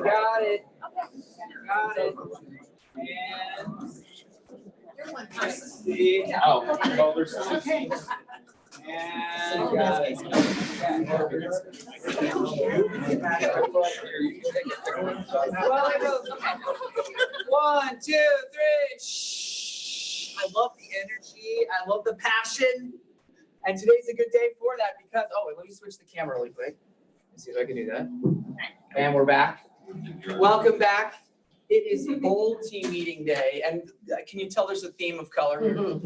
You got it. Got it. And see. Oh, well, there's okay. And got it. One, two, three. Shh. I love the energy. I love the passion. And today's a good day for that because, oh, wait, let me switch the camera really quick. Let's see if I can do that. And we're back. Welcome back. It is Bold Team Meeting Day. And can you tell there's a theme of color here?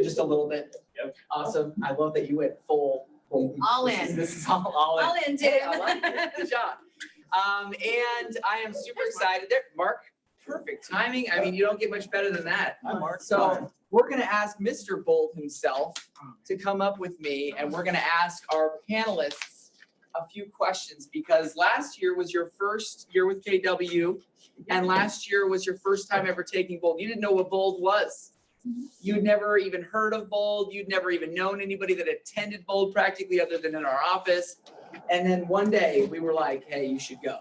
Just a little bit. Yep. Awesome. I love that you went full. All in. This is all in. All in, Hey, Tim. I like it. Good job. And I am super excited. There, Mark, perfect timing. I mean, you don't get much better than that. Hi, Mark. So we're going to ask Mr. Bold himself to come up with me, and we're going to ask our panelists a few questions because last year was your first year with KW, and last year was your first time ever taking Bold. You didn't know what Bold was. You'd never even heard of Bold. You'd never even known anybody that attended Bold practically other than in our office. And then one day we were like, hey, you should go.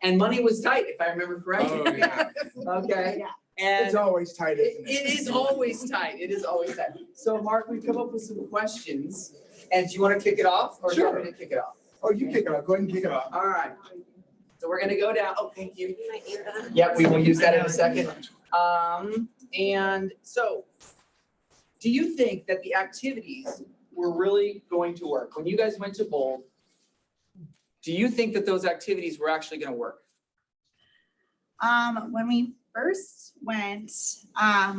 And money was tight, if I remember correctly. Oh, yeah. Okay. And It's always tight, isn't it is always tight. It is always tight. So Mark, we've come up with some questions. And do you want to kick it off or do you want me to kick it off? Oh, you kick it off. Go ahead and kick it off. All right. So we're going to go down. Oh, thank you. Yep, we will use that in a second. And so do you think that the activities were really going to work? When you guys went to Bold, do you think that those activities were actually going to work? When we first went, I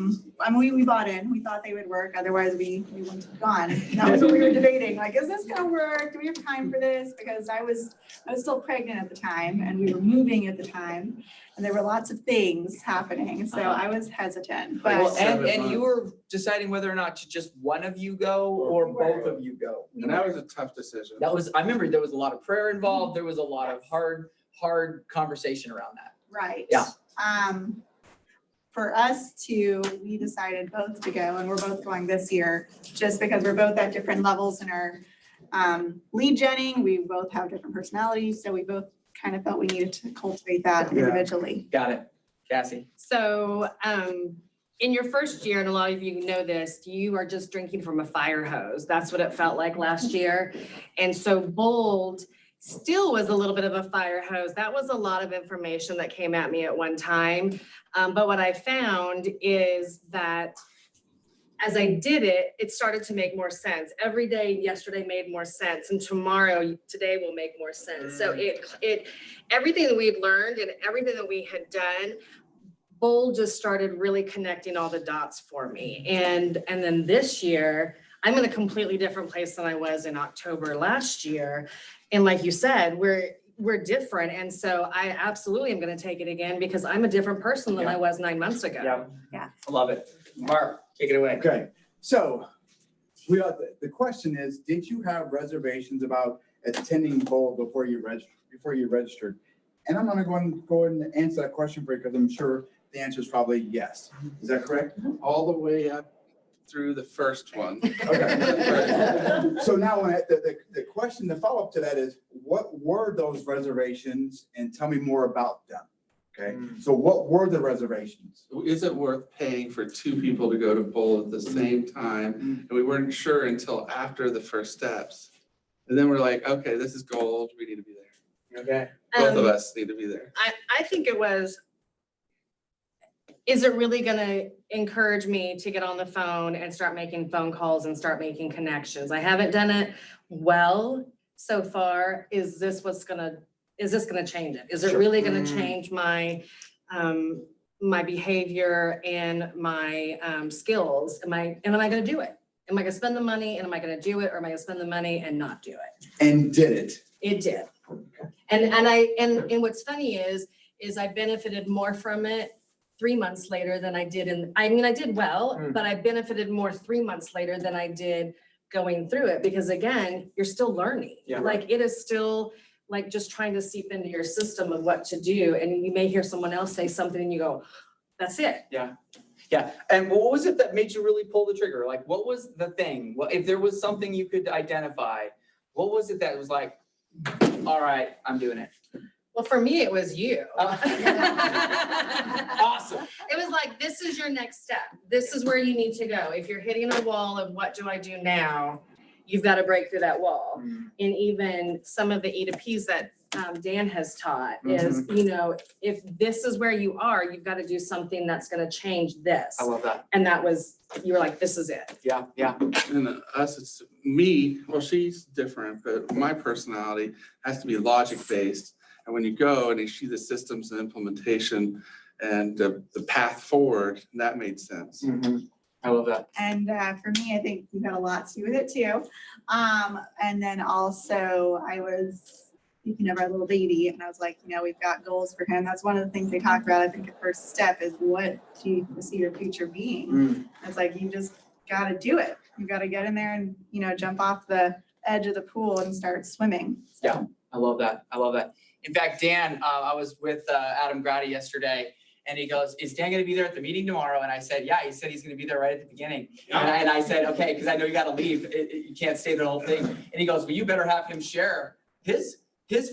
mean, we bought in, we thought they would work, otherwise we wouldn't have gone. That was what we were debating, like, is this gonna work? Do we have time for this? Because I was still pregnant at the time and we were moving at the time and there were lots of things happening, so I was hesitant, Well, but and you were deciding whether or not to just one of you go or We were. both of you go. And that was a tough decision. That was, I remember there was a lot of prayer involved. There was a lot of hard conversation around that. right. Yeah. For us we decided both to go, and we're both going this year, just because we're both at different levels in our lead genning. We both have different personalities, so we both kind of felt we needed to cultivate that Yeah. individually. Got it. Cassie? So, in your first year, and a lot of you know this, you are just drinking from a fire hose. That's what it felt like last year. And so Bold still was a little bit of a fire hose. That was a lot of information that came at me at one time. But what I found is that as I did it, it started to make more sense. Every day, yesterday made more sense, and today will make more sense. So everything that we had learned and everything that we had done, Bold just started really connecting all the dots for me. And then this year, I'm in a completely different place than I was in October last year. And like you said, we're different. And so I absolutely am going to take it again because I'm a different person than I was 9 months ago. Yeah. I love it. Mark, take it away. Okay, so the question is, did you have reservations about attending Bold before you registered? And I'm gonna go and answer that question for you because I'm sure the answer is probably yes. Is that correct? All the way up through the first one. Okay. So now the question, the follow-up to that is, what were those reservations? And tell me more about them. Okay, so what were the reservations? Is it worth paying for two people to go to Bold at the same time? And we weren't sure until after the first steps. And then we're like, okay, this is gold. We need to be there. Okay. Both of us need to be there. I think it was, is it really gonna encourage me to get on the phone and start making phone calls and start making connections? I haven't done it well so far. Is this gonna change it? Is it Sure. really gonna change my my behavior and my skills? Am I gonna do it? Am I gonna spend the money and am I gonna do it, or am I gonna spend the money and not do it? And did it? It did. And what's funny is I benefited more from it 3 months later than I did I did well, but I benefited more 3 months later than I did going through it, because again, you're still learning. Yeah. Like it is still like just trying to seep into your system of what to do. And you may hear someone else say something and you go, that's it. Yeah. And what was it that made you really pull the trigger? Like, what was the thing? Well, if there was something you could identify, what was it that was like, all right, I'm doing it? Well, for me, it was you. Awesome. It was like, this is your next step. This is where you need to go. If you're hitting a wall of what do I do now, you've got to break through that wall. And even some of the E to Ps that Dan has taught is, you know, if this is where you are, you've got to do something that's going to change this. I love that. And that was, you were like, this is it. Yeah, yeah. And us, it's me, well, she's different, but my personality has to be logic-based. And when you go and you see the systems and implementation and the path forward, that made sense. I love that. And for me, I think you've got a lot to do with it too. And then also I was thinking of our little baby and I was like, you know, we've got goals for him. That's one of the things they talk about. I think the first step is what do you see your future being? It's like, you just got to do it. You got to get in there and, you know, jump off the edge of the pool and start swimming. Yeah. I love that. I love that. In fact, Dan, I was with Adam Grady yesterday and he goes, is Dan gonna be there at the meeting tomorrow? And I said, yeah, he said he's gonna be there right at the beginning. And I said, okay, because I know you gotta leave. You can't stay the whole thing. And he goes, well, you better have him share his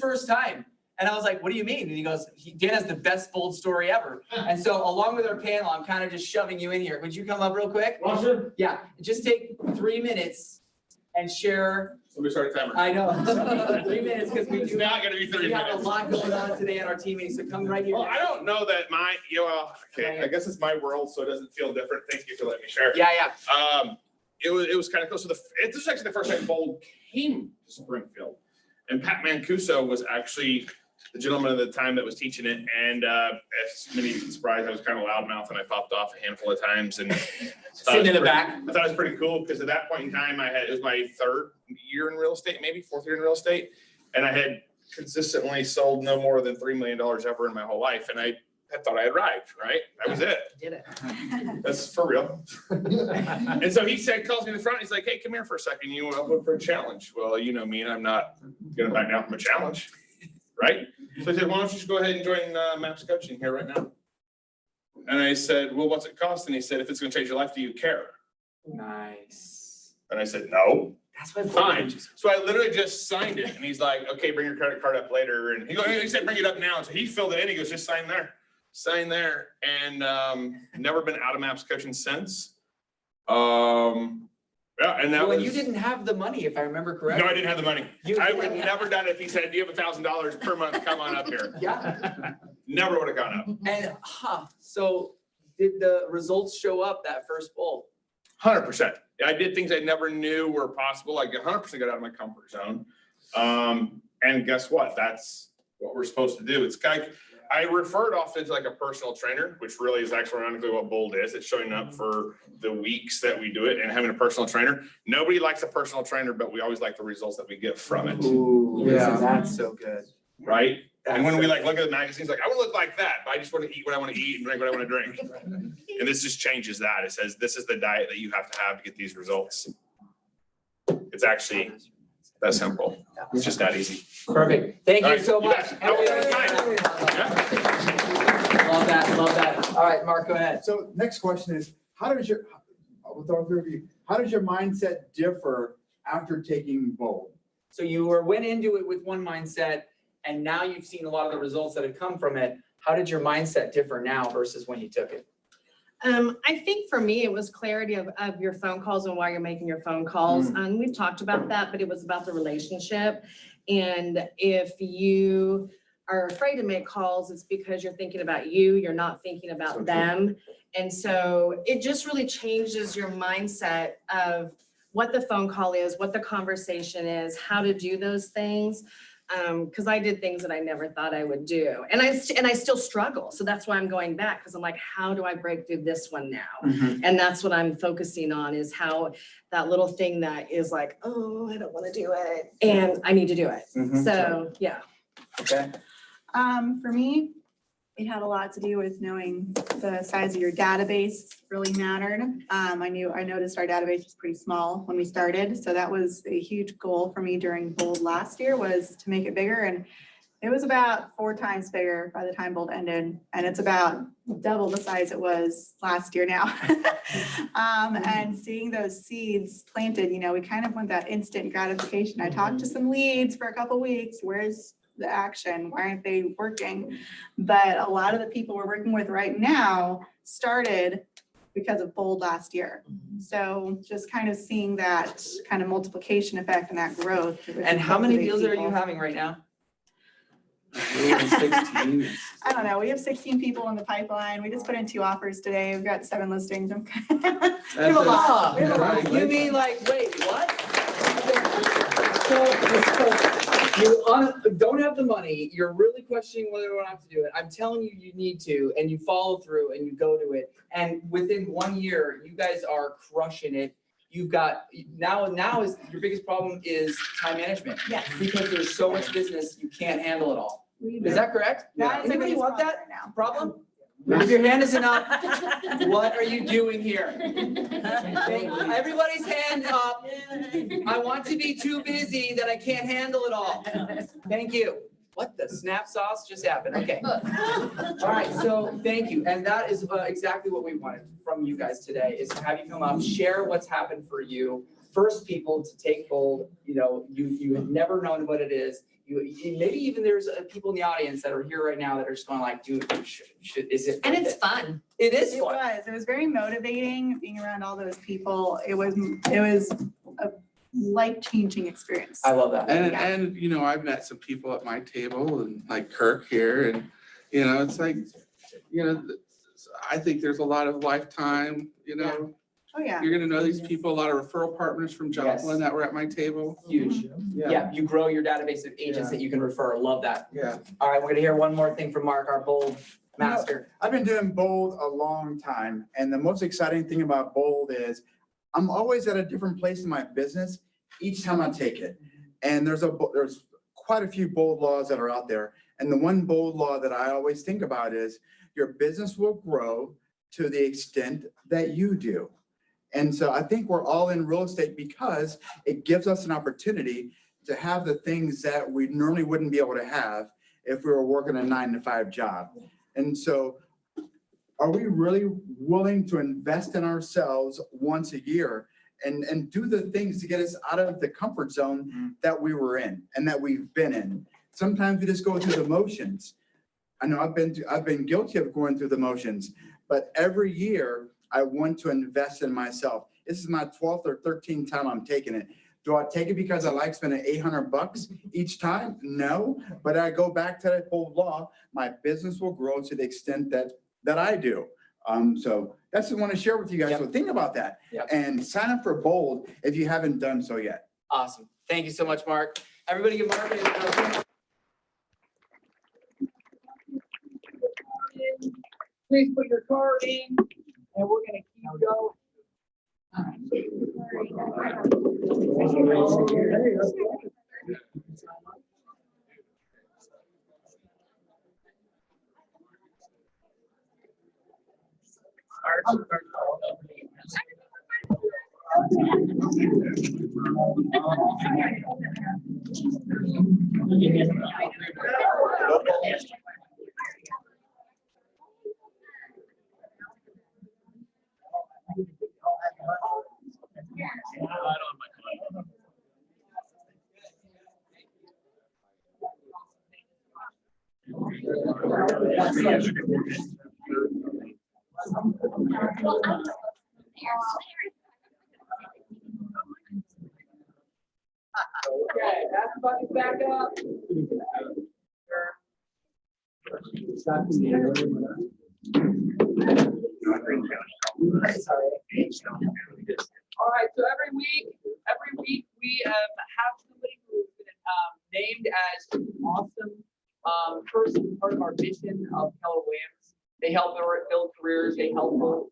first time. And I was like, what do you mean? And he goes, Dan has the best bold story ever. And so along with our panel, I'm kind of just shoving you in here. Would you come up real quick? Roger, Yeah, just take 3 minutes and share. let me start a timer. I know, 3 minutes because we It's do. not gonna be 30 We have a minutes. lot going on today at our team meeting, so come right here. Well, I don't know that my, okay, I guess it's my world, so it doesn't feel different. Thank you for letting me share. Yeah, yeah. It was kind of cool. So this is actually the first time Bold came to Springfield. And Pat Mancuso was actually the gentleman at the time that was teaching it. And as many people surprised, I was kind of loudmouth and I popped off a handful of times and Sitting in the back. I thought it was pretty cool because at that point in time, it was my third year in real estate, maybe fourth year in real estate. And I had consistently sold no more than $3 million ever in my whole life. And I thought I had arrived, right? That was it. Did it. That's for real. And so he calls me in the front. He's like, hey, come here for a second. You want to look for a challenge? Well, you know me, and I'm not going to back down from a challenge, right? So I said, why don't you just go ahead and join MAPS coaching here right now? And I said, well, what's it cost? And he said, if it's going to change your life, do you care? Nice. And I said, no. That's what. Fine. So I literally just signed it. And he's like, okay, bring your credit card up later. And he said, bring it up now. So he filled it in. He goes, just sign there. Sign there. And never been out of MAPS coaching since. Yeah, and that Well, was. you didn't have the money, if I remember correctly. No, I didn't have the money. You I didn't would have- never done it if he said, do you have $1,000 per month? Come on up here. Yeah, Never would have gone up. and, so did the results show up that first bowl? 100%. I did things I never knew were possible. I 100% got out of my comfort zone. And guess what? That's what we're supposed to do. I referred often to like a personal trainer, which really is actually ironically what Bold is. It's showing up for the weeks that we do it and having a personal trainer. Nobody likes a personal trainer, but we always like the results that we get from it, Ooh, Yeah. that's so good. right? And when we That's look at the magazines, like I want to look like that, but I just want to eat what I want to eat and drink what I want to drink. And this just changes that. It says, this is the diet that you have to get these results. It's actually that simple. It's just that easy. Perfect. Thank you All right, so you much. bet. Have a good Love that, love that. All right, Mark, go ahead. So next question is, with all three of you, how does your mindset differ after taking Bold? So you went into it with one mindset and now you've seen a lot of the results that have come from it. How did your mindset differ now versus when you took it? I think for me, it was clarity of your phone calls and why you're making your phone calls. And we've talked about that, but it was about the relationship. And if you are afraid to make calls, it's because you're thinking about you, you're not thinking So about true. them. And so it just really changes your mindset of what the phone call is, what the conversation is, how to do those things. Because I did things that I never thought I would do. And I still struggle. So that's why I'm going back, because I'm like, how do I break through this one now? And that's what I'm focusing on, is how that little thing that is like, oh, I don't want to do it. And I need to do it. So, yeah. Okay. For me, it had a lot to do with knowing the size of your database really mattered. I noticed our database was pretty small when we started. So that was a huge goal for me during Bold last year, was to make it bigger. And it was about 4 times bigger by the time Bold ended. And it's about double the size it was last year now. And seeing those seeds planted, we kind of want that instant gratification. I talked to some leads for a couple weeks. Where's the action? Why aren't they working? But a lot of the people we're working with right now started because of Bold last year. So just kind of seeing that kind of multiplication effect and that growth. And how many motivate deals are you people. having right now? 16. I don't know. We have 16 people in the pipeline. We just put in 2 offers today. We've got 7 listings. We have a lot. We have a lot. You mean like, wait, what? So you don't have the money, you're really questioning whether or not to do it. I'm telling you, you need to, and you follow through and you go to it. And within 1 year, you guys are crushing it. You've got, now is, your biggest problem is time management. Yes. Because there's so much business, you can't handle it all. We Is that correct? That is the Anybody biggest want problem that right now. problem? If your hand isn't up, what are you doing here? Everybody's hand up. I want to be too busy that I can't handle it all. Thank you. What the snap sauce just happened? Okay. All right, so thank you. And that is exactly what we wanted from you guys today, is to have you come up, share what's happened for you. First people to take Bold, you have never known what it is. Maybe even there's people in the audience that are here right now that are just going like, dude, is it? And worth it's it? fun. It is It fun. was very motivating being around all those people. It was a life-changing experience. I love that. And, I've met some people at my table and like Kirk here and, it's like, I think there's a lot of lifetime, Oh, yeah. you're gonna know these people, a lot of referral partners from Joplin that were at my table. Huge. Yeah, you grow your database of agents that you can refer. Love that. Yeah. All right, we're gonna hear one more thing from Mark, our Bold master. I've been doing Bold a long time, and the most exciting thing about Bold is I'm always at a different place in my business each time I take it. And there's quite a few Bold laws that are out there. And the one Bold law that I always think about is your business will grow to the extent that you do. And so I think we're all in real estate because it gives us an opportunity to have the things that we normally wouldn't be able to have if we were working a 9-to-5 job. And so are we really willing to invest in ourselves once a year and do the things to get us out of the comfort zone that we were in and that we've been in? Sometimes we just go through the motions. I know I've been guilty of going through the motions, but every year I want to invest in myself. This is my 12th or 13th time I'm taking it. Do I take it because I like spending $800 each time? No, but I go back to that whole law. My business will grow to the extent that I do. So that's what I want to share with you guys. Yep. So think about that Yep. and sign up for Bold if you haven't done so yet. Awesome. Thank you so much, Mark. Everybody give Mark a Please put your card in, and we're gonna keep going. Okay, everybody back up. All right, so every week we have somebody who's been named as awesome person, part of our mission of Keller Williams. They help build careers, they help build,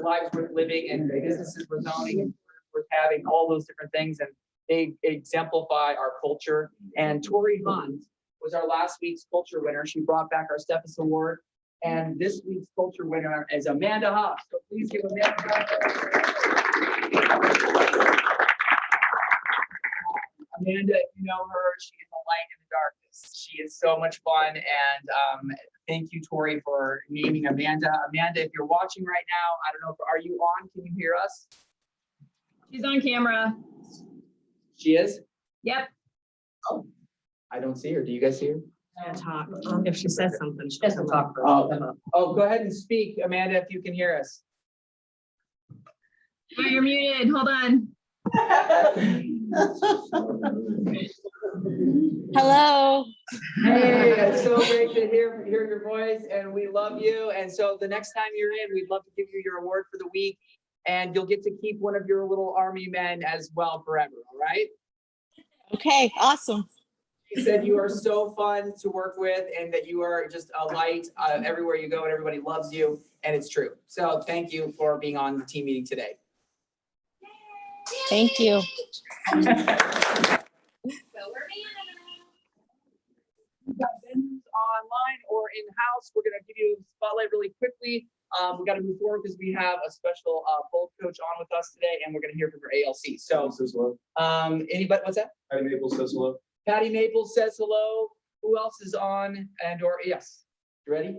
lives worth living and businesses worth owning and worth having, all those different things. And they exemplify our culture. And Tori Hunt was our last week's culture winner. She brought back our Steffes Award. And this week's culture winner is Amanda Huff. So please give Amanda Amanda, if you know her, she is a light in the darkness. She is so much fun. And thank you, Tori, for naming Amanda. Amanda, if you're watching right now, I don't know, are you on? Can you hear us? She's on camera. She is? Yep. I don't see her. Do you guys see her? Talk. If she says something, she Just doesn't to talk. talk. Oh, go ahead and speak, Amanda, if you can hear us. You're muted. Hold on. Hello. Hey, it's so great to hear your voice, and we love you. And so the next time you're in, we'd love to give you your award for the week, and you'll get to keep one of your little army men as well forever, all right? Okay, awesome. You said you are so fun to work with and that you are just a light everywhere you go and everybody loves you, and it's true. So thank you for being on the team meeting today. Thank you. We've got vendors online or in-house. We're gonna give you a spotlight really quickly. We gotta move forward because we have a special bold coach on with us today, and we're gonna hear from your ALC. So, anybody, what's that? Patty Maple says hello. Patty Maple says hello. Who else is on? And or yes, you ready?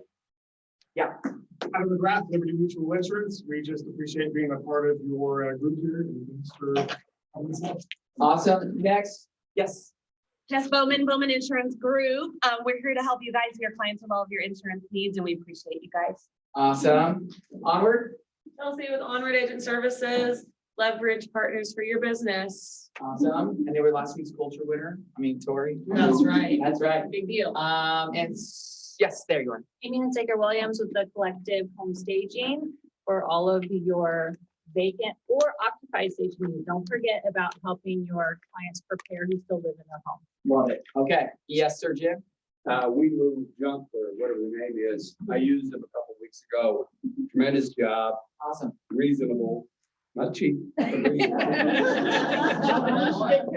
Adam McGrath, Liberty Mutual Insurance. We just appreciate being a part of your group here. And thanks for having us out. Awesome. Next, yes. Jess Bowman, Bowman Insurance Group. We're here to help you guys, your clients with all of your insurance needs, and we appreciate you guys. Awesome. Onward. Chelsea with Onward Agent Services, leverage partners for your business. Awesome. And they were last week's culture winner. Tori. That's right. That's right. Big deal. Yes, there you are. Amy Hunsaker Williams with the Collective Home Staging for all of your vacant or occupied station needs. Don't forget about helping your clients prepare who still live in their home. Love it. Okay. Yes, sir, Jim. We moved junk or whatever the name is. I used them a couple weeks ago. Tremendous job, Awesome. reasonable, not cheap. But reasonable. All right. And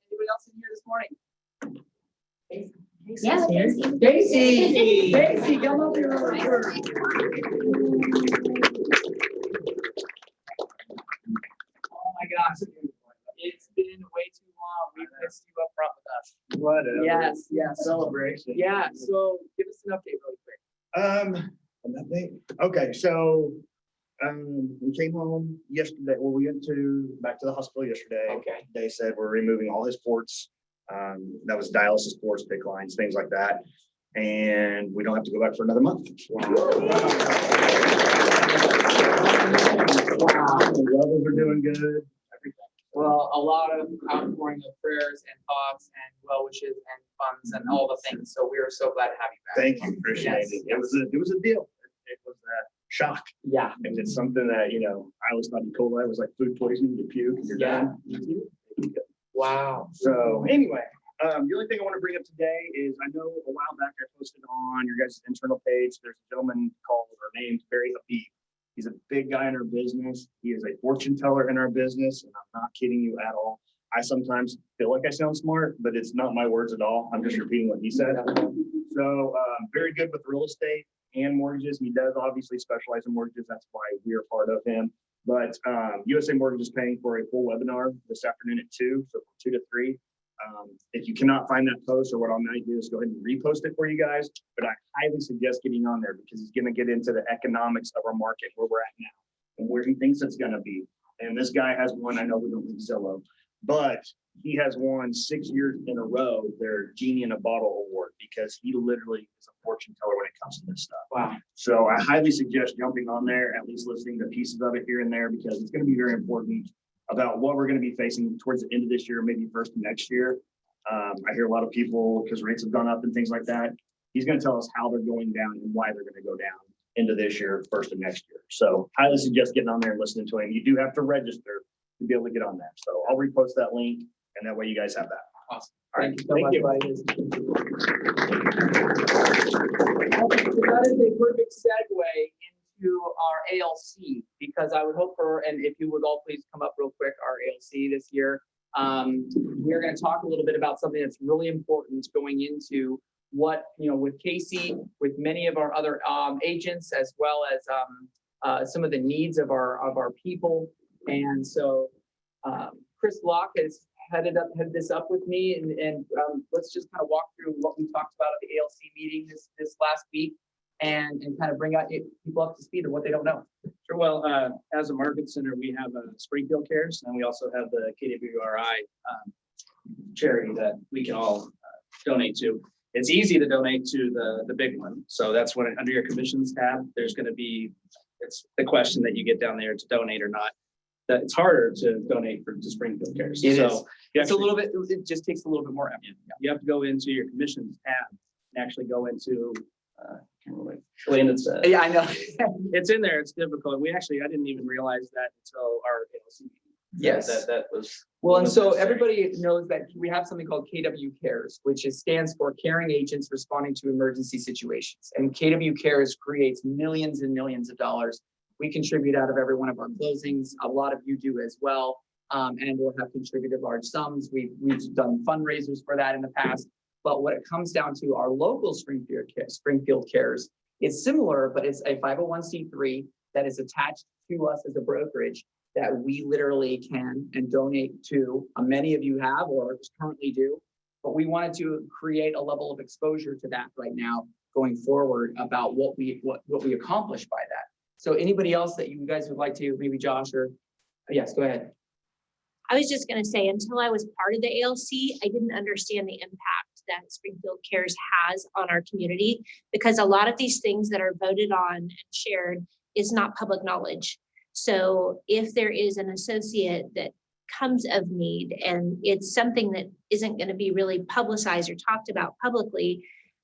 anybody else in here this morning? Yeah, Casey, come up here. Oh my gosh. It's been way too long. We've missed you up front with us. Whatever. Yes, yes. Celebration. Yeah, so give us an update really quick. Nothing. Okay, so, we came home yesterday, well, we went back to the hospital yesterday. Okay. They said we're removing all his ports. That was dialysis ports, PICC lines, things like that. And we don't have to go back for another month. The levels are doing good, everything. Well, a lot of outpouring of prayers and thoughts and well wishes and funds and all the things. So we are so glad to have you back. Thank you, appreciate it. It was a deal. It was a shock. Yeah. And it's something that, I always thought E. coli was like food poisoning, you puke, and you're done. Wow. So anyway, the only thing I want to bring up today is I know a while back I posted on your guys' internal page, there's a gentleman called or named Barry Habib. He's a big guy in our business. He is a fortune teller in our business, and I'm not kidding you at all. I sometimes feel like I sound smart, but it's not my words at all. I'm just repeating what he said. So very good with real estate and mortgages. He does obviously specialize in mortgages. That's why we are part of him. But USA Mortgage is paying for a full webinar this afternoon at 2, so from 2 to 3. If you cannot find that post, or what I might do is go ahead and repost it for you guys. But I highly suggest getting on there because he's going to get into the economics of our market, where we're at now, and where he thinks it's going to be. And this guy has won, I know we don't need Zillow, but he has won 6 years in a row their Genie in a Bottle award because he literally is a fortune teller when it comes to this stuff. Wow. So I highly suggest jumping on there, at least listening to pieces of it here and there, because it's going to be very important about what we're going to be facing towards the end of this year, maybe first of next year. I hear a lot of people, because rates have gone up and things like that. He's going to tell us how they're going down and why they're going to go down into this year, first of next year. So highly suggest getting on there and listening to him. You do have to register to be able to get on that. So I'll repost that link, and that way you guys have that. Awesome. All right. Thank you so much. That is a perfect segue into our ALC, because I would hope and if you would all please come up real quick, our ALC this year. We're going to talk a little bit about something that's really important going into what, with Casey, with many of our other agents, as well as some of the needs of our people. And so Chris Locke has headed this up with me, and let's just kind of walk through what we talked about at the ALC meeting this last week. and kind of bring out people up to speed of what they don't know. Sure. Well, as a market center, we have Springfield Cares, and we also have the KWRI charity that we can all donate to. It's easy to donate to the big one. So that's when under your commissions tab, there's going to be, it's the question that you get down there to donate or not. That it's harder to donate to Springfield Cares. It So is. you It's a actually- little bit, it just takes a little bit more effort. You have to go into your commissions tab and actually go into, Landon's, Yeah, I know. it's in there. It's difficult. I didn't even realize that until our ALC meeting. Yes. That was. Well, and was so necessary. everybody knows that we have something called KW Cares, which stands for Caring Agents Responding to Emergency Situations. And KW Cares creates millions and millions of dollars. We contribute out of every one of our closings. A lot of you do as well, and will have contributed large sums. We've done fundraisers for that in the past. But what it comes down to, our local Springfield Cares, is similar, but it's a 501c3 that is attached to us as a brokerage that we literally can and donate to. Many of you have or currently do, but we wanted to create a level of exposure to that right now going forward about what we accomplished by that. So anybody else that you guys would like to, maybe Josh or, yes, go ahead. I was just going to say, until I was part of the ALC, I didn't understand the impact that Springfield Cares has on our community, because a lot of these things that are voted on and shared is not public knowledge. So if there is an associate that comes of need and it's something that isn't going to be really publicized or talked about publicly,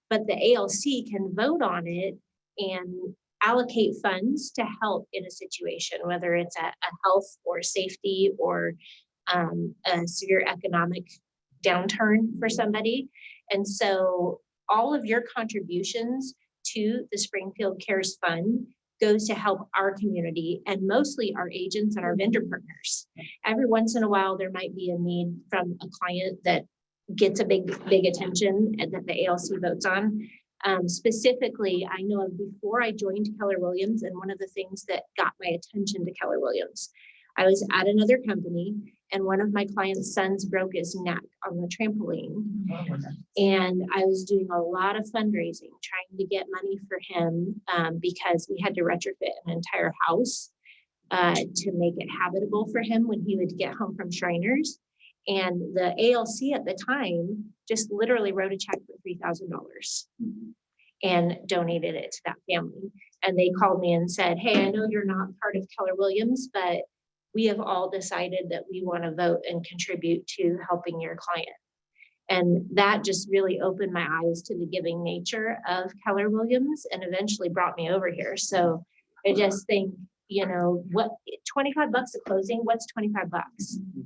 but the ALC can vote on it and allocate funds to help in a situation, whether it's a health or safety or a severe economic downturn for somebody. And so all of your contributions to the Springfield Cares Fund goes to help our community and mostly our agents and our vendor partners. Every once in a while, there might be a need from a client that gets a big attention and that the ALC votes on. Specifically, I know before I joined Keller Williams, and one of the things that got my attention to Keller Williams, I was at another company and one of my client's sons broke his neck on the trampoline. And I was doing a lot of fundraising, trying to get money for him because we had to retrofit an entire house to make it habitable for him when he would get home from Shriners. And the ALC at the time just literally wrote a check for $3,000 and donated it to that family. And they called me and said, hey, I know you're not part of Keller Williams, but we have all decided that we want to vote and contribute to helping your client. And that just really opened my eyes to the giving nature of Keller Williams and eventually brought me over here. So I just think, you know, what, $25 a closing, what's $25,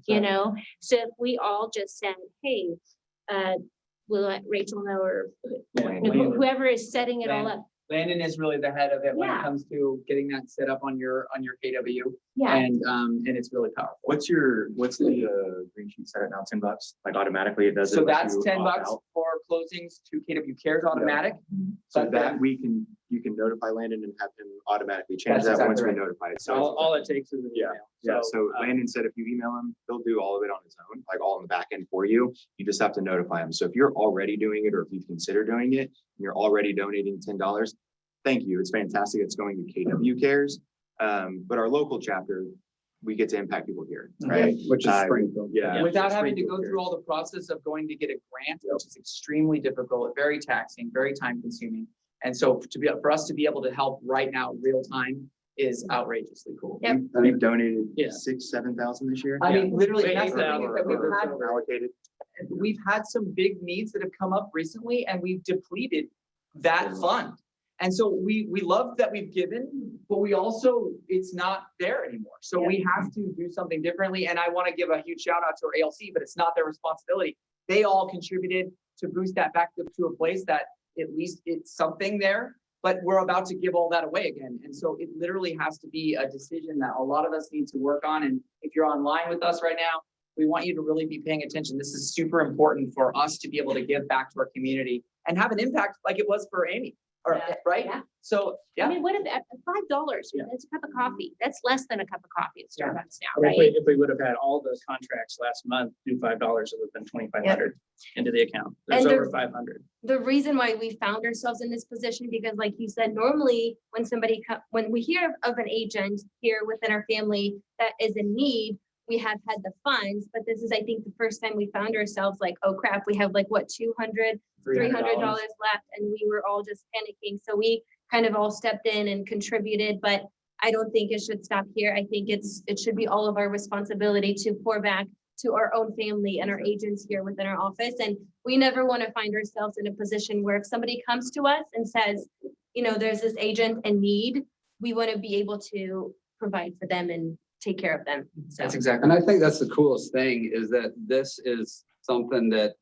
you know? So if we all just said, hey, we'll let Rachel know or whoever is setting it all up. Landon is really the head of it when it Yeah. comes to getting that set up on your KW. Yeah. And it's really powerful. What's the green sheet set at now? $10, like automatically it does it. So if that's you $10 opt out? for closings to KW Cares automatic. So But that then- you can notify Landon and have him automatically change That's that once we exactly notify it. So All it takes is an Yeah. email. yeah, so Landon said if you email him, he'll do all of it on his own, like all in the back end for you. You just have to notify him. So if you're already doing it or if you consider doing it, and you're already donating $10, thank you. It's fantastic. It's going to KW Cares. But our local chapter, we get to impact people here, right? Which is Uh, Springfield. Yeah. Without having to Springfield go Cares. through all the process of going to get a grant, which is extremely difficult, very taxing, very time consuming. And so for us to be able to help right now, real time, is outrageously cool. Yep. We've donated Yeah. 7,000 this year. I mean, literally, and that's the thing is that we've Or had, allocated. we've had some big needs that have come up recently and we've depleted that fund. And so we love that we've given, but we also, it's not there anymore. So we have to do something differently. And I want to give a huge shout out to our ALC, but it's not their responsibility. They all contributed to boost that back to a place that at least it's something there, but we're about to give all that away again. And so it literally has to be a decision that a lot of us need to work on. And if you're online with us right now, we want you to really be paying attention. This is super important for us to be able to give back to our community and have an impact like it was for Amy. or, Yeah. right? Yeah. So, I yeah, mean, what if, at $5, Yeah. that's a cup of coffee. That's less than a cup of coffee at Yeah. Starbucks now, And right? if we would have had all those contracts last month, do $5, it would have been 2,500 into the account. There's And over the- 500. The reason why we found ourselves in this position, because like you said, normally when somebody, when we hear of an agent here within our family that is in need, we have had the funds, but this is, I think, the first time we found ourselves like, oh crap, we have like, what, $200, $300 left, and we were all just panicking. So we kind of all stepped in and contributed, but I don't think it should stop here. I think it should be all of our responsibility to pour back to our own family and our agents here within our office. And we never want to find ourselves in a position where if somebody comes to us and says, you know, there's this agent in need, we want to be able to provide for them and take care of them. So. that's exactly. And I think that's the coolest thing is that this is something that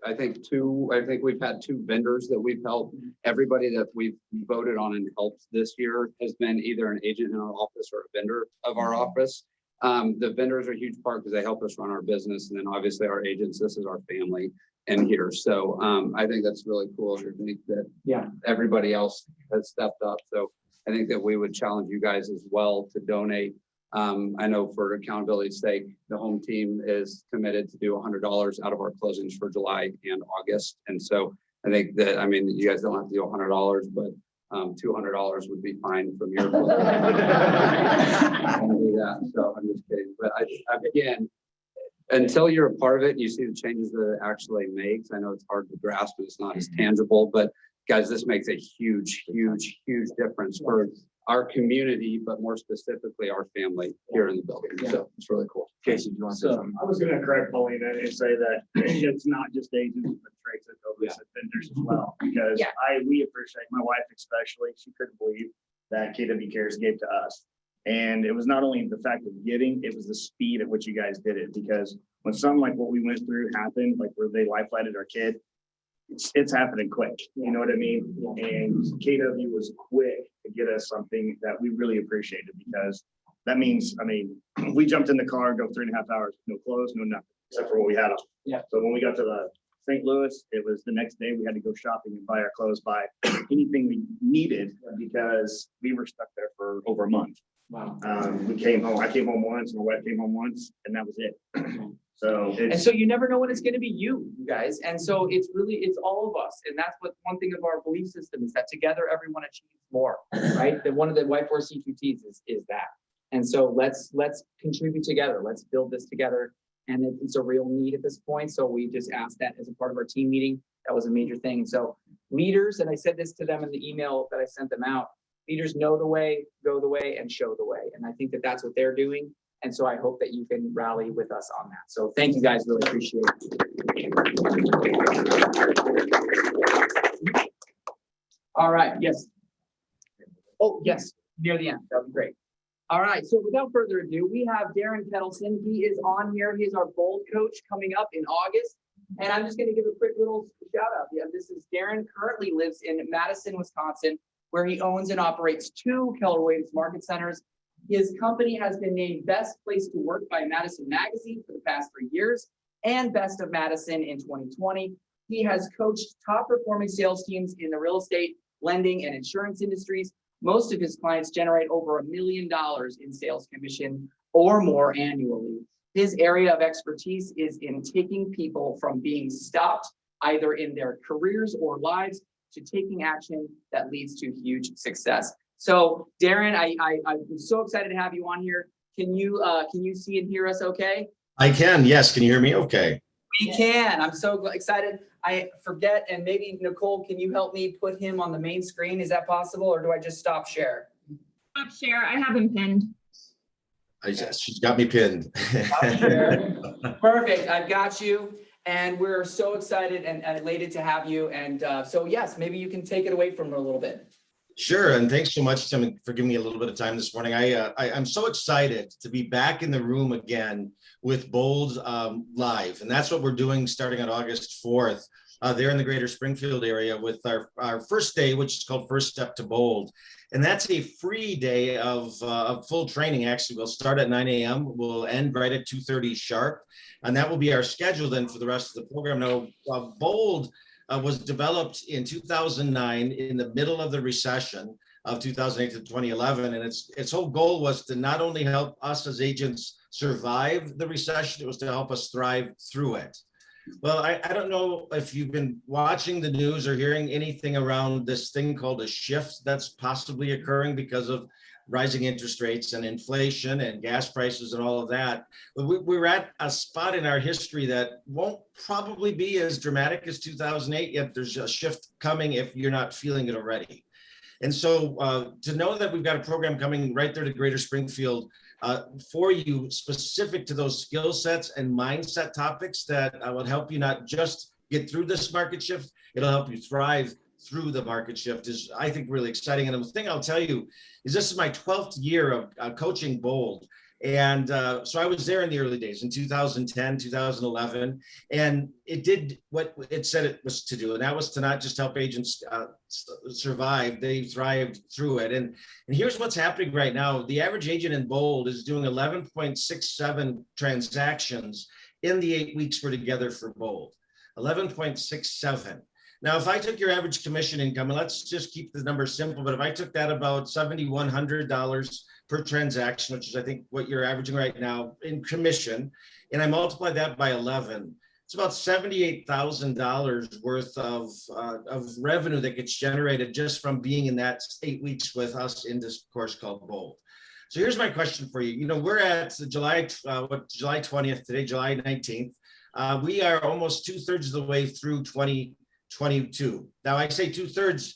I think we've had 2 vendors that we've helped. Everybody that we've voted on and helped this year has been either an agent in our office or a vendor of our office. The vendors are a huge part because they help us run our business. And then obviously our agents, this is our family in here. So I think that's really cool. I think that Yeah. everybody else has stepped up. So I think that we would challenge you guys as well to donate. I know for accountability's sake, the home team is committed to do $100 out of our closings for July and August. And so I think that, I mean, you guys don't have to do $100, but $200 would be fine from your. I won't do that, so I'm just kidding. But again, until you're a part of it, and you see the changes that it actually makes. I know it's hard to grasp, and it's not as tangible, but guys, this makes a huge, huge, huge difference for our community, but more specifically our family here in the building. So it's really cool. Casey, do you want to say So something? I was gonna correct Paulina and say that it's not just agents, but trades and vendors as well, because Yeah. we appreciate, my wife especially, she couldn't believe that KW Cares gave to us. And it was not only the fact of giving, it was the speed at which you guys did it, because when something like what we went through happened, like where they life flighted our kid, it's happening quick, you know what I mean? And KW was quick to get us something that we really appreciated, because that means, I mean, we jumped in the car, drove 3.5 hours, no clothes, no nothing, except for what we had on. Yeah. So when we got to the St. Louis, it was the next day, we had to go shopping and buy our clothes, buy anything we needed, because we were stuck there for over a month. Wow. We came home, I came home once, my wife came home once, and that was it. So And it's, so you never know when it's gonna be you guys. And so it's really, it's all of us. And that's what one thing of our belief system is, that together everyone achieves more, right? That one of the White Force CQTs is that. And so let's contribute together. Let's build this together. And it's a real need at this point. So we just asked that as a part of our team meeting. That was a major thing. And so leaders, and I said this to them in the email that I sent them out, leaders know the way, go the way, and show the way. And I think that that's what they're doing. And so I hope that you can rally with us on that. So thank you guys, really appreciate it. All right, yes. Oh, yes, near the end, that'd be great. All right, so without further ado, we have Darren Kettleson. He is on here. He is our Bold coach coming up in August. And I'm just gonna give a quick little shout out. Yeah, this is Darren, currently lives in Madison, Wisconsin, where he owns and operates 2 Keller Williams Market Centers. His company has been named Best Place to Work by Madison Magazine for the past 3 years and Best of Madison in 2020. He has coached top performing sales teams in the real estate, lending, and insurance industries. Most of his clients generate over $1 million in sales commission or more annually. His area of expertise is in taking people from being stopped either in their careers or lives to taking action that leads to huge success. So Darren, I'm so excited to have you on here. Can you see and hear us okay? I can, yes. Can you hear me okay? We can. I'm so excited. I forget, and maybe Nicole, can you help me put him on the main screen? Is that possible, or do I just stop share? Stop share. I have him pinned. She's got me pinned. Stop share. Perfect. I've got you. And we're so excited and elated to have you. And so yes, maybe you can take it away from her a little bit. Sure, and thanks so much, Tim, for giving me a little bit of time this morning. I'm so excited to be back in the room again with Bold Live, and that's what we're doing starting on August 4th. There in the greater Springfield area with our first day, which is called First Step to Bold. And that's a free day of full training. Actually, we'll start at 9 a.m. We'll end right at 2:30 sharp. And that will be our schedule then for the rest of the program. Now, Bold was developed in 2009 in the middle of the recession of 2008 to 2011. And its whole goal was to not only help us as agents survive the recession, it was to help us thrive through it. Well, I don't know if you've been watching the news or hearing anything around this thing called a shift that's possibly occurring because of rising interest rates and inflation and gas prices and all of that. But we're at a spot in our history that won't probably be as dramatic as 2008, yet there's a shift coming if you're not feeling it already. And so to know that we've got a program coming right there to Greater Springfield for you, specific to those skill sets and mindset topics that will help you not just get through this market shift, it'll help you thrive through the market shift, is, I think, really exciting. And the thing I'll tell you is this is my 12th year of coaching Bold. And so I was there in the early days in 2010, 2011, and it did what it said it was to do. And that was to not just help agents survive, they thrived through it. And here's what's happening right now. The average agent in Bold is doing 11.67 transactions in the 8 weeks we're together for Bold, 11.67. Now, if I took your average commission income, and let's just keep the number simple, but if I took that about $7,100 per transaction, which is I think what you're averaging right now in commission, and I multiply that by 11, it's about $78,000 worth of revenue that gets generated just from being in that 8 weeks with us in this course called Bold. So here's my question for you. You know, we're at July 20th today, July 19th. We are almost 2/3 of the way through 2022. Now I say 2/3,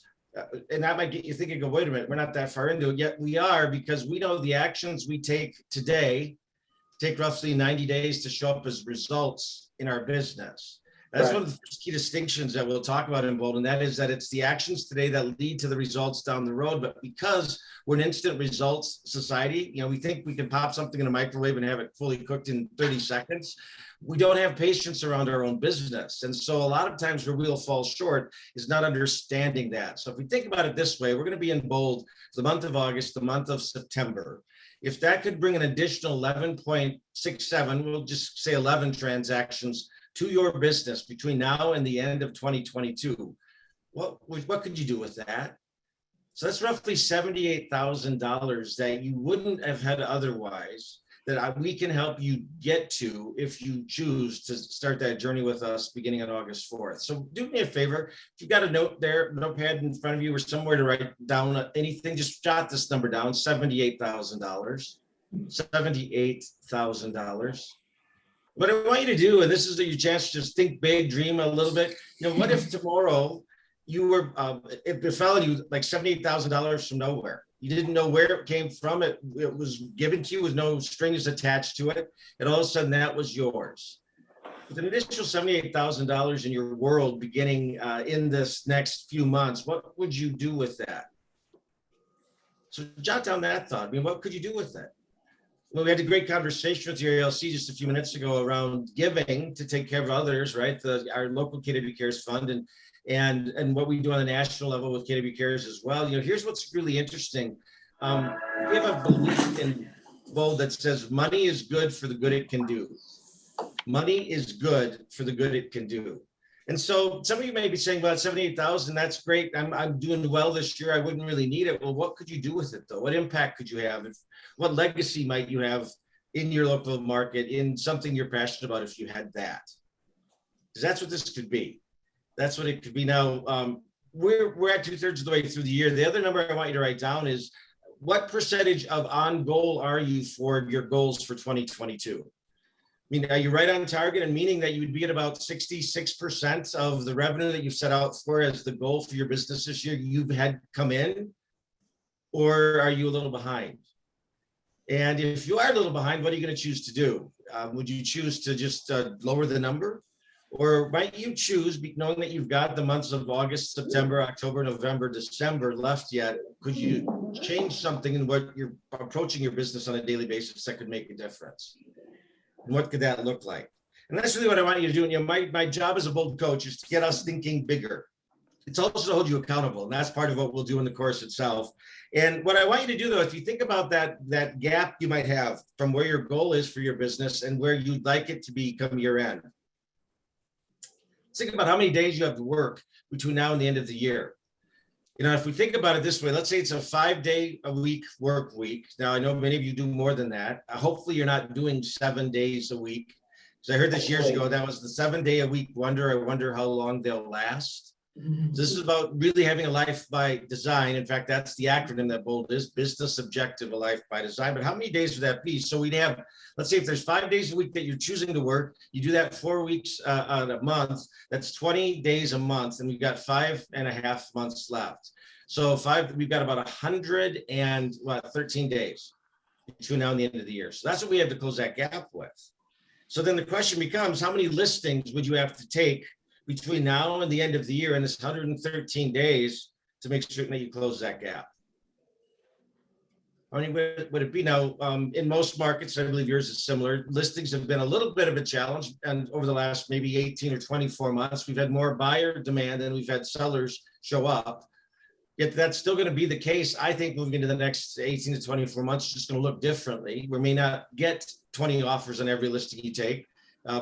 and that might get you thinking, go, wait a minute, we're not that far into it yet. We are, because we know the actions we take today take roughly 90 days to show up as results in our business. That's one of the key distinctions that we'll talk about in Bold, and that is that it's the actions today that lead to the results down the road. But because we're an instant results society, you know, we think we can pop something in a microwave and have it fully cooked in 30 seconds. We don't have patience around our own business. And so a lot of times where we'll fall short is not understanding that. So if we think about it this way, we're going to be in Bold the month of August, the month of September. If that could bring an additional 11.67, we'll just say 11 transactions to your business between now and the end of 2022, what could you do with that? So that's roughly $78,000 that you wouldn't have had otherwise, that we can help you get to if you choose to start that journey with us beginning on August 4th. So do me a favor, if you've got a note there, notepad in front of you or somewhere to write down anything, just jot this number down, $78,000, $78,000. What I want you to do, and this is your chance to just think big, dream a little bit. You know, what if tomorrow you were, it befell you like $78,000 from nowhere? You didn't know where it came from. It was given to you with no strings attached to it. And all of a sudden that was yours. With an additional $78,000 in your world beginning in this next few months, what would you do with that? So jot down that thought. I mean, what could you do with that? Well, we had a great conversation with your ALC just a few minutes ago around giving to take care of others, right? Our local KW Cares Fund and what we do on the national level with KW Cares as well. You know, here's what's really interesting. We have a belief in Bold that says money is good for the good it can do. Money is good for the good it can do. And so some of you may be saying, well, 78,000, that's great. I'm doing well this year. I wouldn't really need it. Well, what could you do with it though? What impact could you have? What legacy might you have in your local market, in something you're passionate about if you had that? Because that's what this could be. That's what it could be. Now, we're at 2/3 of the way through the year. The other number I want you to write down is what percentage of on goal are you for your goals for 2022? I mean, are you right on target, and meaning that you would be at about 66% of the revenue that you've set out for as the goal for your business this year you've had come in? Or are you a little behind? And if you are a little behind, what are you going to choose to do? Would you choose to just lower the number? Or might you choose, knowing that you've got the months of August, September, October, November, December left yet, could you change something in what you're approaching your business on a daily basis that could make a difference? And what could that look like? And that's really what I want you to do. And you know, my job as a Bold coach is to get us thinking bigger. It's also to hold you accountable. And that's part of what we'll do in the course itself. And what I want you to do though, if you think about that gap you might have from where your goal is for your business and where you'd like it to become year end, think about how many days you have to work between now and the end of the year. You know, if we think about it this way, let's say it's a 5-day-a-week work week. Now, I know many of you do more than that. Hopefully, you're not doing 7 days a week. Because I heard this years ago, that was the 7-day-a-week wonder. I wonder how long they'll last. This is about really having a life by design. In fact, that's the acronym that BOLD is, Business Objective, a Life by Design. But how many days would that be? So we'd have, let's say if there's 5 days a week that you're choosing to work, you do that 4 weeks on a month, that's 20 days a month, and we've got 5.5 months left. So we've got about 113 days between now and the end of the year. So that's what we have to close that gap with. So then the question becomes, how many listings would you have to take between now and the end of the year in this 113 days to make certain that you close that gap? How many would it be now? In most markets, I believe yours is similar. Listings have been a little bit of a challenge, and over the last maybe 18 or 24 months, we've had more buyer demand than we've had sellers show up. Yet that's still going to be the case. I think moving into the next 18 to 24 months, it's just going to look differently. We may not get 20 offers on every listing you take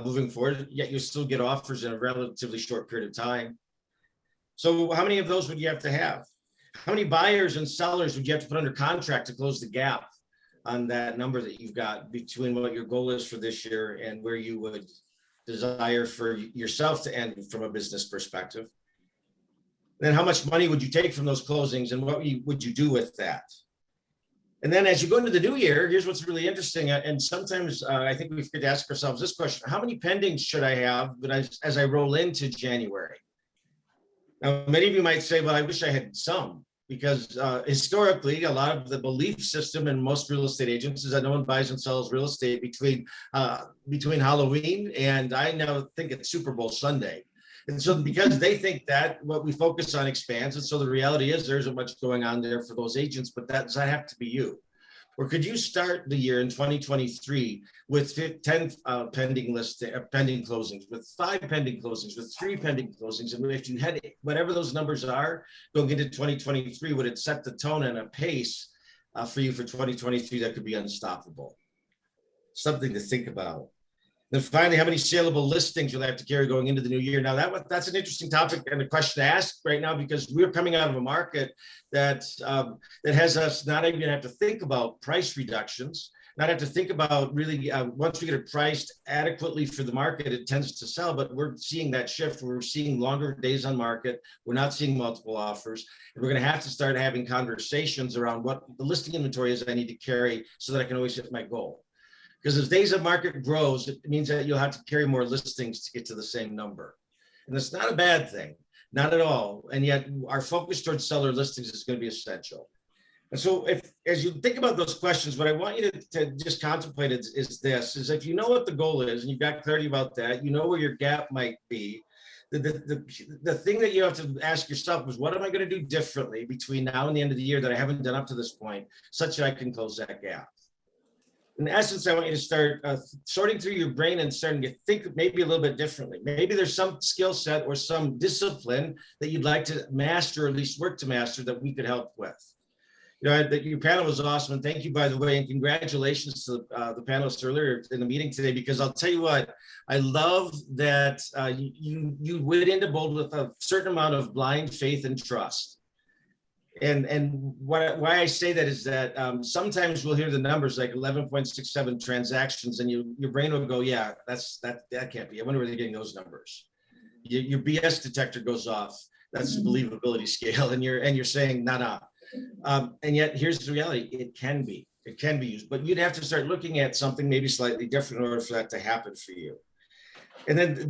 moving forward, yet you'll still get offers in a relatively short period of time. So how many of those would you have to have? How many buyers and sellers would you have to put under contract to close the gap on that number that you've got between what your goal is for this year and where you would desire for yourself to end from a business perspective? Then how much money would you take from those closings and what would you do with that? And then as you go into the new year, here's what's really interesting. And sometimes I think we forget to ask ourselves this question: how many pendings should I have as I roll into January? Now, many of you might say, well, I wish I had some, because historically, a lot of the belief system in most real estate agents is that no one buys and sells real estate between Halloween and I now think it's Super Bowl Sunday. And so because they think that, what we focus on expands. And so the reality is there isn't much going on there for those agents, but that does that have to be you? Or could you start the year in 2023 with 10 pending closings, with 5 pending closings, with 3 pending closings? And if you had whatever those numbers are going into 2023, would it set the tone and a pace for you for 2023 that could be unstoppable? Something to think about. Then finally, how many saleable listings you'll have to carry going into the new year? Now that's an interesting topic and a question to ask right now, because we're coming out of a market that has us not even have to think about price reductions, not have to think about really once we get it priced adequately for the market, it tends to sell. But we're seeing that shift. We're seeing longer days on market. We're not seeing multiple offers, and we're going to have to start having conversations around what the listing inventory is I need to carry so that I can always hit my goal. Because as days of market grows, it means that you'll have to carry more listings to get to the same number. And it's not a bad thing, not at all. And yet our focus towards seller listings is going to be essential. And so as you think about those questions, what I want you to just contemplate is if you know what the goal is and you've got clarity about that, you know where your gap might be, the thing that you have to ask yourself is, what am I going to do differently between now and the end of the year that I haven't done up to this point, such that I can close that gap? In essence, I want you to start sorting through your brain and starting to think maybe a little bit differently. Maybe there's some skill set or some discipline that you'd like to master, or at least work to master, that we could help with. You know, your panel was awesome, and thank you, by the way, and congratulations to the panelists earlier in the meeting today, because I'll tell you what, I love that you went into BOLD with a certain amount of blind faith and trust. And why I say that is that sometimes we'll hear the numbers like 11.67 transactions, and your brain will go, yeah, that can't be. I wonder where they're getting those numbers. Your BS detector goes off. That's the believability scale, and you're saying nah. And yet here's the reality: it can be used, but you'd have to start looking at something maybe slightly different in order for that to happen for you. And then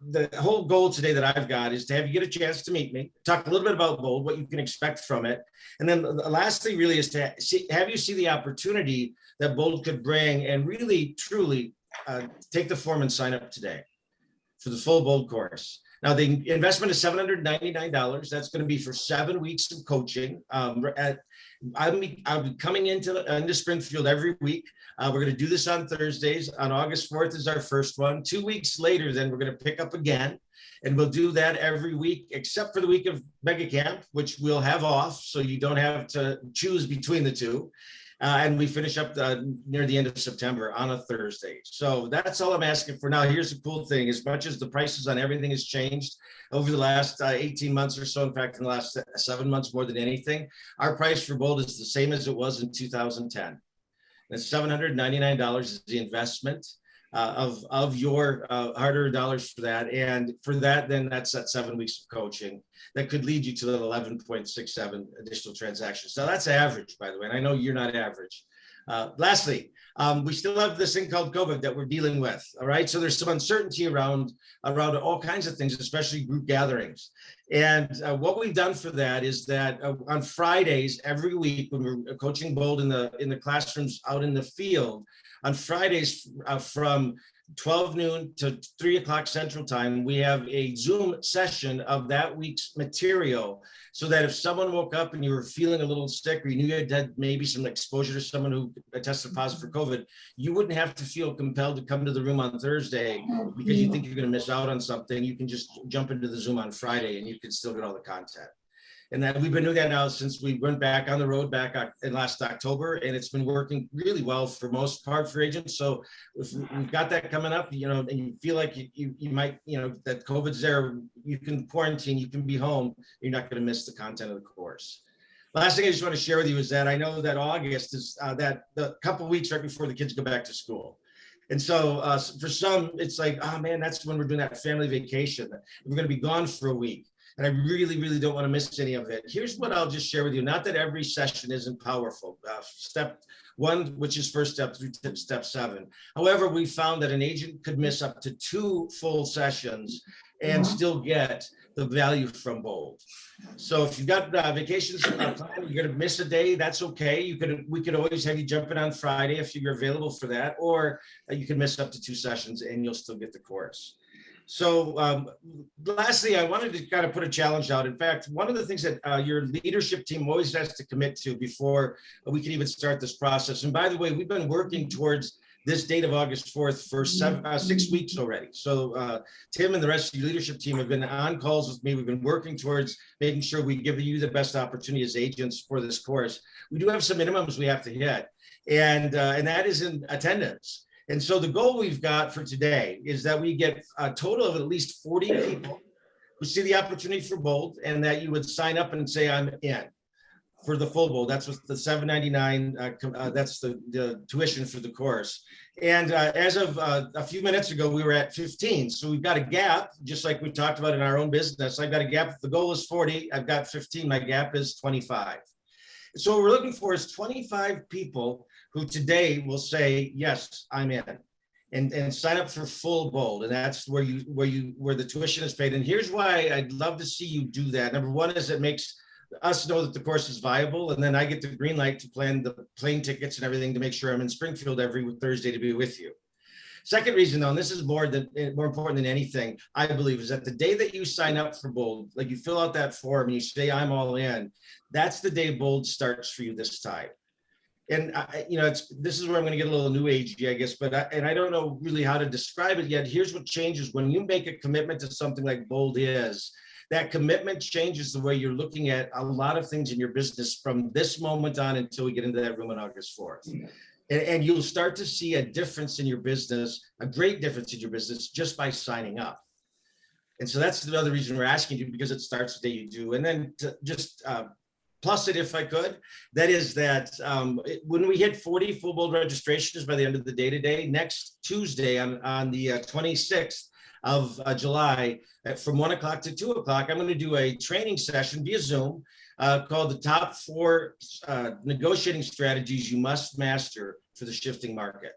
the whole goal today that I've got is to have you get a chance to meet me, talk a little bit about BOLD, what you can expect from it. And then the last thing really is to have you see the opportunity that BOLD could bring, and really, truly take the form and sign up today for the full BOLD course. Now, the investment is $799. That's going to be for 7 weeks of coaching. I'll be coming into Springfield every week. We're going to do this on Thursdays. On August 4th is our first one. 2 weeks later, then we're going to pick up again. And we'll do that every week, except for the week of Mega Camp, which we'll have off, so you don't have to choose between the two. And we finish up near the end of September on a Thursday. So that's all I'm asking for now. Here's the cool thing. As much as the prices on everything has changed over the last 18 months or so, in fact, in the last 7 months more than anything, our price for Bold is the same as it was in 2010. And $799 is the investment of your hard-earned dollars for that. And for that, then that's that 7 weeks of coaching that could lead you to the 11.67 additional transactions. So that's average, by the way, and I know you're not average. Lastly, we still have this thing called COVID that we're dealing with, all right? So there's some uncertainty around all kinds of things, especially group gatherings. And what we've done for that is that on Fridays, every week, when we're coaching Bold in the classrooms out in the field, on Fridays from 12 noon to 3 o'clock Central Time, we have a Zoom session of that week's material, so that if someone woke up and you were feeling a little sick, or you knew you had maybe some exposure to someone who tested positive for COVID, you wouldn't have to feel compelled to come to the room on Thursday because you think you're going to miss out on something. You can just jump into the Zoom on Friday and you can still get all the content. And that we've been doing that now since we went back on the road back in last October, and it's been working really well for most part for agents. So if we've got that coming up, you know, and you feel like you might, you know, that COVID's there, you can quarantine, you can be home, you're not going to miss the content of the course. Last thing I just want to share with you is that I know that August is that the couple of weeks right before the kids go back to school. And so for some, it's like, oh man, that's when we're doing that family vacation. We're going to be gone for a week. And I really, really don't want to miss any of it. Here's what I'll just share with you. Not that every session isn't powerful. Step 1, which is first step, through step 7. However, we found that an agent could miss up to 2 full sessions and still get the value from Bold. So if you've got vacations, you're going to miss a day, that's okay. We could always have you jump in on Friday if you're available for that, or you can miss up to 2 sessions and you'll still get the course. So lastly, I wanted to kind of put a challenge out. In fact, one of the things that your leadership team always has to commit to before we can even start this process. And by the way, we've been working towards this date of August 4th for 6 weeks already. So Tim and the rest of your leadership team have been on calls with me. We've been working towards making sure we give you the best opportunity as agents for this course. We do have some minimums we have to hit, and that is in attendance. And so the goal we've got for today is that we get a total of at least 40 people who see the opportunity for Bold, and that you would sign up and say, I'm in for the full Bold. That's what the $799, that's the tuition for the course. And as of a few minutes ago, we were at 15. So we've got a gap, just like we talked about in our own business. I've got a gap. If the goal is 40, I've got 15. My gap is 25. So what we're looking for is 25 people who today will say, yes, I'm in, and sign up for full Bold. And that's where the tuition is paid. And here's why I'd love to see you do that. Number one is it makes us know that the course is viable. And then I get the green light to plan the plane tickets and everything to make sure I'm in Springfield every Thursday to be with you. Second reason, though, and this is more important than anything, I believe, is that the day that you sign up for Bold, like you fill out that form and you say, I'm all in, that's the day Bold starts for you this time. And this is where I'm going to get a little new agey, I guess, but I don't know really how to describe it yet. Here's what changes when you make a commitment to something like Bold is. That commitment changes the way you're looking at a lot of things in your business from this moment on until we get into that room on August 4th. And you'll start to see a difference in your business, a great difference in your business, just by signing up. And so that's the other reason we're asking you, because it starts the day you do. And then plus it, if I could, that is that when we hit 40 full Bold registrations by the end of the day today, next Tuesday on the 26th of July, from 1 o'clock to 2 o'clock, I'm going to do a training session via Zoom called the top 4 negotiating strategies you must master for the shifting market.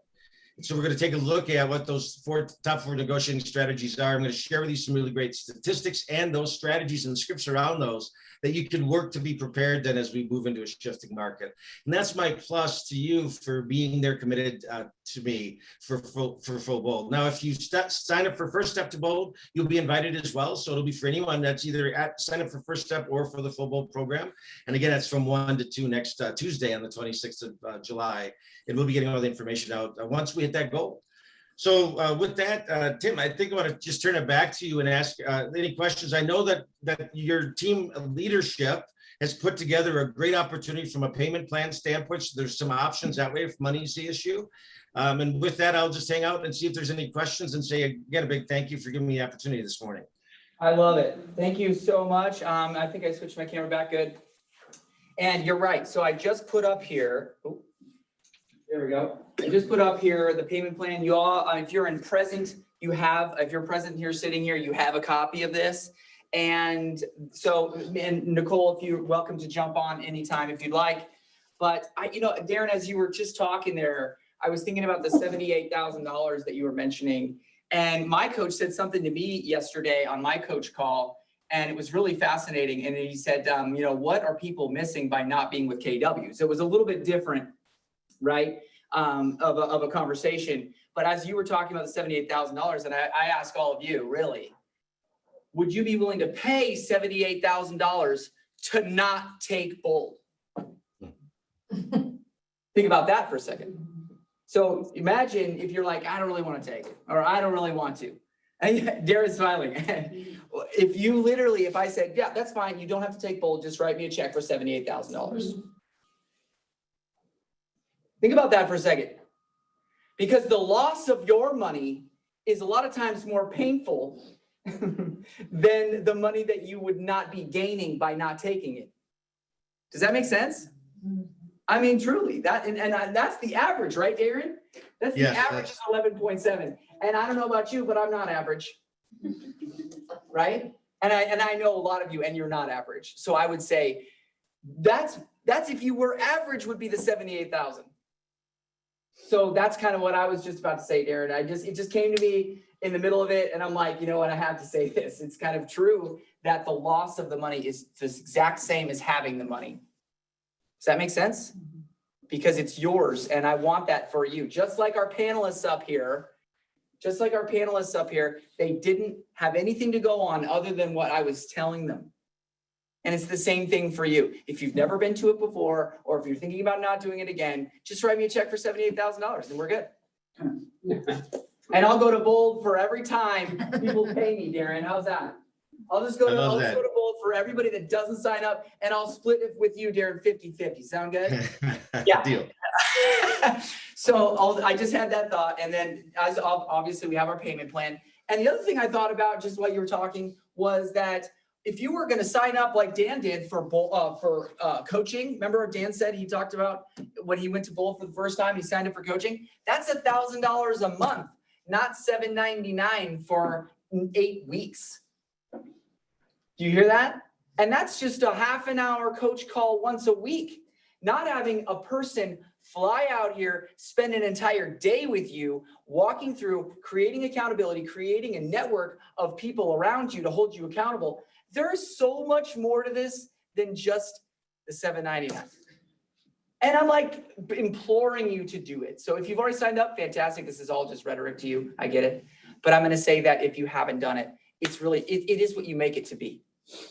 And so we're going to take a look at what those top 4 negotiating strategies are. I'm going to share with you some really great statistics and those strategies and the scripts around those that you can work to be prepared then as we move into a shifting market. And that's my plus to you for being there committed to me for full Bold. Now, if you sign up for First Step to Bold, you'll be invited as well. So it'll be for anyone that's either sign up for First Step or for the full Bold program. And again, that's from 1 to 2 next Tuesday on the 26th of July. And we'll be getting all the information out once we hit that goal. So with that, Tim, I think I want to just turn it back to you and ask any questions. I know that your team leadership has put together a great opportunity from a payment plan standpoint. So there's some options that way if money's the issue. And with that, I'll just hang out and see if there's any questions and say again, a big thank you for giving me the opportunity this morning. I love it. Thank you so much. I think I switched my camera back good. And you're right. So I just put up here, oh, there we go. I just put up here the payment plan. You all, if you're present here, sitting here, you have a copy of this. And so, and Nicole, if you're welcome to jump on anytime if you'd like. But Darren, as you were just talking there, I was thinking about the $78,000 that you were mentioning. And my coach said something to me yesterday on my coach call, and it was really fascinating. And he said, what are people missing by not being with KW? So it was a little bit different, right, of a conversation. But as you were talking about the $78,000, and I ask all of you, really, would you be willing to pay $78,000 to not take Bold? Think about that for a second. So imagine if you're like, I don't really want to take it, or I don't really want to. And Darren's smiling. If I said, yeah, that's fine, you don't have to take Bold, just write me a check for $78,000. Think about that for a second. Because the loss of your money is a lot of times more painful than the money that you would not be gaining by not taking it. Does that make sense? I mean, truly, and that's the average, right, Darren? That's the average is 11.7. And I don't know about you, but I'm not average, right? And I know a lot of you, and you're not average. So I would say that's if you were average, would be the 78,000. So that's kind of what I was just about to say, Darren. It just came to me in the middle of it, and I'm like, you know what? I have to say this. It's kind of true that the loss of the money is the exact same as having the money. Does that make sense? Because it's yours, and I want that for you. Just like our panelists up here, they didn't have anything to go on other than what I was telling them. And it's the same thing for you. If you've never been to it before, or if you're thinking about not doing it again, just write me a check for $78,000 and we're good. And I'll go to Bold for every time people pay me, Darren. How's that? I'll just go to Bold for everybody that doesn't sign up, and I'll split it with you, Darren, 50-50. Sound good? Yeah. Deal. So I just had that thought, and then as obviously we have our payment plan. And the other thing I thought about, just while you were talking, was that if you were going to sign up like Dan did for coaching, remember Dan said he talked about when he went to Bold for the first time, he signed up for coaching. That's $1,000 a month, not $799 for 8 weeks. Do you hear that? And that's just a half an hour coach call once a week, not having a person fly out here, spend an entire day with you, walking through, creating accountability, creating a network of people around you to hold you accountable. There's so much more to this than just the $799. And I'm like imploring you to do it. So if you've already signed up, fantastic. This is all just rhetoric to you. I get it. But I'm going to say that if you haven't done it, it's really, it is what you make it to be.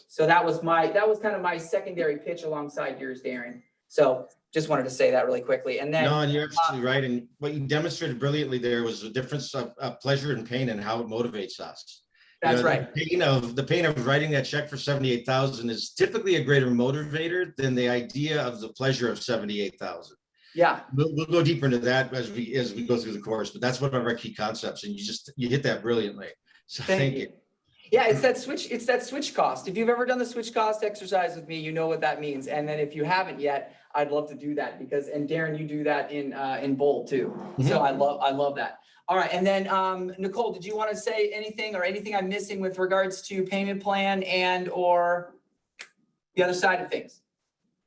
So that was kind of my secondary pitch alongside yours, Darren. So just wanted to say that really quickly. And then. No, and you're absolutely right. And what you demonstrated brilliantly there was the difference of pleasure and pain and how it motivates us. That's right. The pain of writing that check for $78,000 is typically a greater motivator than the idea of the pleasure of $78,000. Yeah. We'll go deeper into that as we go through the course, but that's one of our key concepts, and you hit that brilliantly. So thank you. Yeah, it's that switch cost. If you've ever done the switch cost exercise with me, you know what that means. And then if you haven't yet, I'd love to do that and Darren, you do that in Bold too. Mm-hmm. So I love that. All right. And then Nicole, did you want to say anything or anything I'm missing with regards to payment plan and or the other side of things?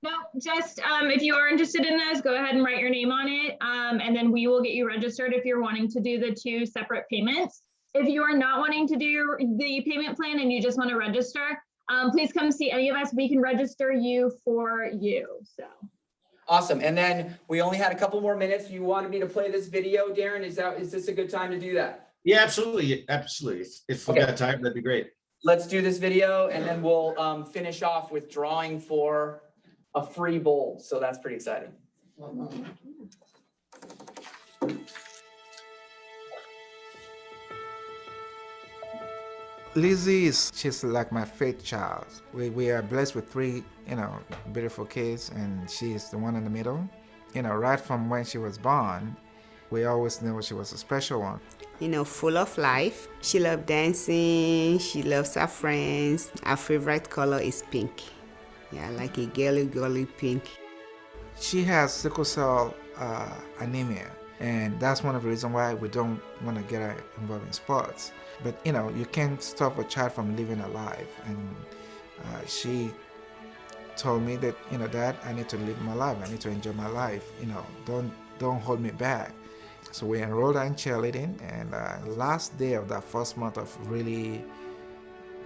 No, just if you are interested in this, go ahead and write your name on it. And then we will get you registered if you're wanting to do the 2 separate payments. If you are not wanting to do the payment plan and you just want to register, please come see any of us. We can register you for you. So. Awesome. And then we only had a couple more minutes. You wanted me to play this video, Darren? Is this a good time to do that? Yeah, absolutely. Absolutely. If we got time, that'd be great. Let's do this video and then we'll finish off with drawing for a free Bold. So that's pretty exciting. Lizzie she's like my faith child. We are blessed with three, beautiful kids, and she's the one in the middle. Right from when she was born, we always knew she was a special one. Full of life. She loves dancing, she loves her friends. Her favorite color is pink. Yeah, like a girly pink. She has sickle cell anemia, and that's one of the reasons why we don't want to get her involved in sports. But you can't stop a child from living a life, and she told me that, Dad, I need to live my life. I need to enjoy my life. Don't hold me back. So we enrolled her in cheerleading, and last day of that first month of really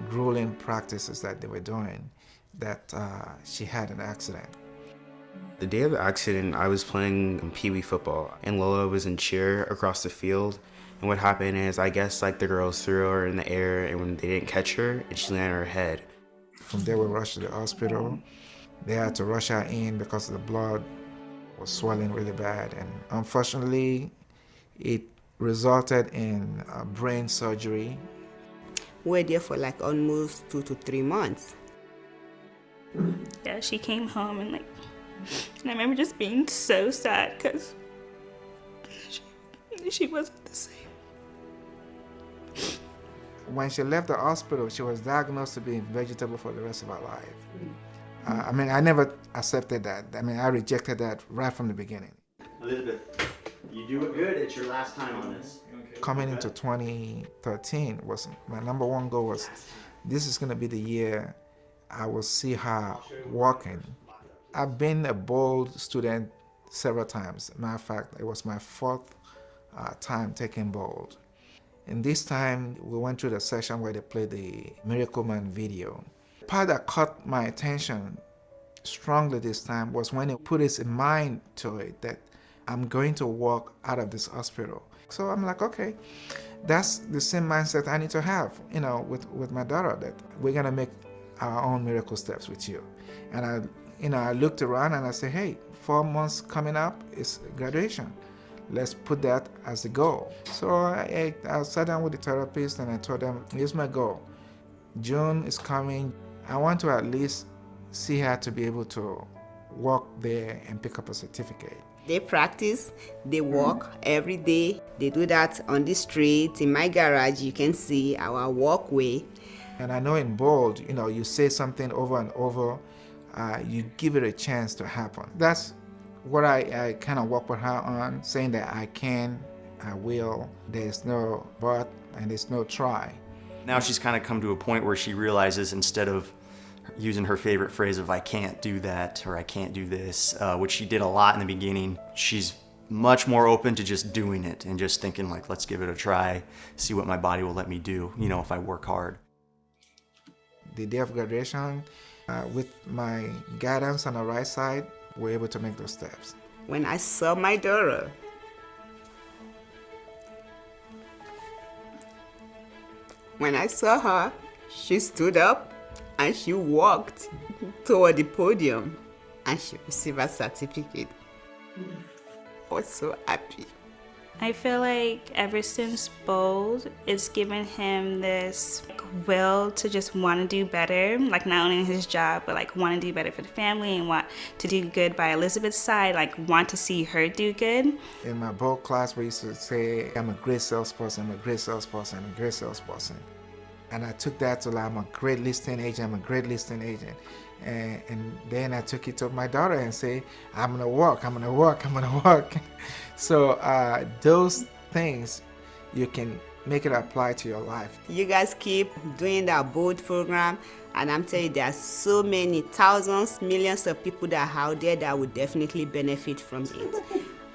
grueling practices that they were doing, that she had an accident. The day of the accident, I was playing Pee Wee football, and Lola was in cheer across the field. And what happened is, I guess the girls threw her in the air, and when they didn't catch her, and she landed on her head. From there, we rushed to the hospital. They had to rush her in because the blood was swelling really bad, and unfortunately, it resulted in brain surgery. We were there for almost 2 to 3 months. Yeah, she came home and I remember just being so sad because she wasn't the same. When she left the hospital, she was diagnosed to be vegetable for the rest of her life. I never accepted that. I rejected that right from the beginning. Elizabeth, you do it good. It's your last time on this. Coming into 2013 was my number one goal was, this is going to be the year I will see her walking. I've been a Bold student several times. Matter of fact, it was my fourth time taking Bold. And this time, we went through the session where they played the Miracle Man video. The part that caught my attention strongly this time was when he put his mind to it that I'm going to walk out of this hospital. So I'm like, okay, that's the same mindset I need to have, with my daughter, that we're gonna make our own miracle steps with you. And I looked around and I said, hey, 4 months coming up is graduation. Let's put that as a goal. So I sat down with the therapist and I told them, here's my goal. June is coming. I want to at least see her to be able to walk there and pick up a certificate. They practice, they walk every day. They do that on the street. In my garage, you can see our walkway. And I know in Bold, you say something over and over, you give it a chance to happen. That's what I kind of work with her on, saying that I can, I will, there's no but, and there's no try. Now she's kind of come to a point where she realizes, instead of using her favorite phrase of I can't do that or I can't do this, which she did a lot in the beginning, she's much more open to just doing it and just thinking let's give it a try, see what my body will let me do, if I work hard. The day of graduation, with my guidance on the right side, we're able to make those steps. When I saw my daughter, she stood up and she walked toward the podium and she received a certificate. I was so happy. I feel like ever since Bold, it's given him this will to just want to do better, not only in his job, but want to do better for the family and want to do good by Elizabeth's side, want to see her do good. In my Bold class, we used to say, I'm a great salesperson, I'm a great salesperson, I'm a great salesperson. And I took that to I'm a great listing agent, I'm a great listing agent. And then I took it to my daughter and say, I'm gonna work. So those things, you can make it apply to your life. You guys keep doing that Bold program, and I'm telling you, there are so many thousands, millions of people that are out there that would definitely benefit from it.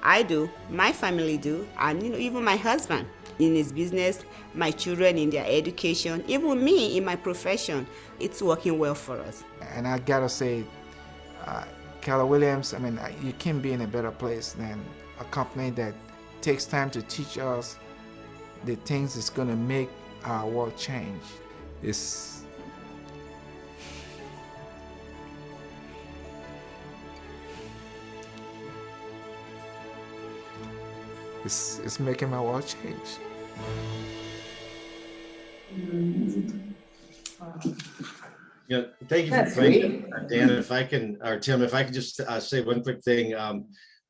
I do, my family do, and even my husband in his business, my children in their education, even me in my profession. It's working well for us. And I gotta say, Keller Williams, you can't be in a better place than a company that takes time to teach us the things that's gonna make our world change. It's making my world change. Yeah, thank you for That's playing, Dan. If I can, or Tim, if I could just say one quick thing.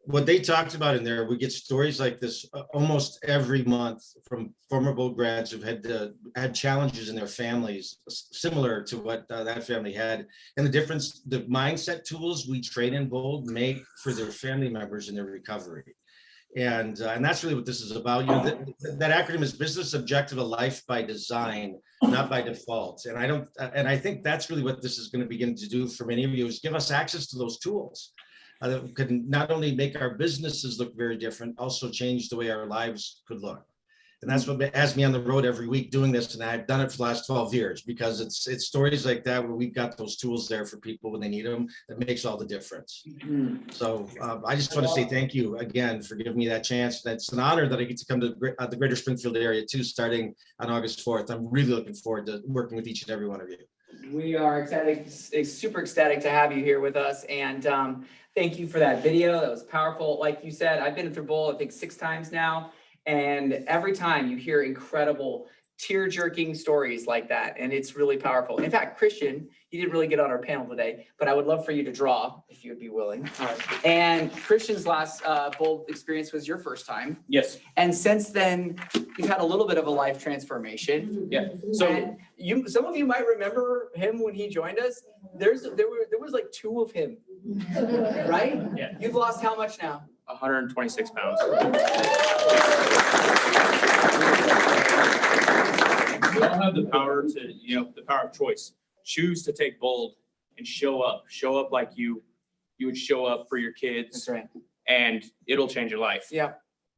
What they talked about in there, we get stories like this almost every month from former Bold grads who've had challenges in their families, similar to what that family had. And the difference, the mindset tools we train in Bold make for their family members in their recovery. And that's really what this is about. You know, that acronym is Business Objective of Life by Design, not by default. And I think that's really what this is going to begin to do for many of you, is give us access to those tools that can not only make our businesses look very different, also change the way our lives could look. And that's what has me on the road every week doing this. And I've done it for the last 12 years because it's stories like that where we've got those tools there for people when they need them that makes all the difference. So I just want to say thank you again for giving me that chance. That's an honor that I get to come to the greater Springfield area too, starting on August 4th. I'm really looking forward to working with each and every one of you. We are excited, super ecstatic to have you here with us. And thank you for that video. That was powerful. Like you said, I've been through Bold, I think 6 times now. And every time you hear incredible tear-jerking stories like that, and it's really powerful. In fact, Christian, he didn't really get on our panel today, but I would love for you to draw if you would be willing. And Christian's last Bold experience was your first time. Yes. And since then, you've had a little bit of a life transformation. Yeah. So some of you might remember him when he joined us. There was like 2 of him, right? Yeah. You've lost how much now? 126 pounds. We all have the power to, the power of choice. Choose to take Bold and show up. Show up like you would show up for your kids. That's right. And it'll change your life. Yeah.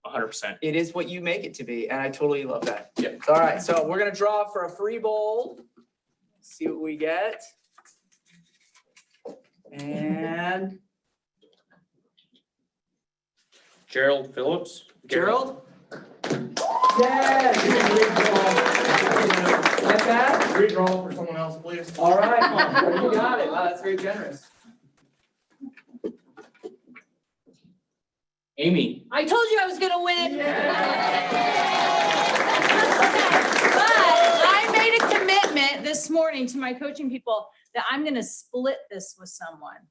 100%. It is what you make it to be, and I totally love that. Yeah. All right, so we're gonna draw for a free Bold. See what we get. And Gerald Phillips. Gerald? Yes! Like that? Redraw for someone else, please. All right, you got it. Wow, that's very generous. Amy. I told you I was gonna win. But I made a commitment this morning to my coaching people that I'm gonna split this with someone.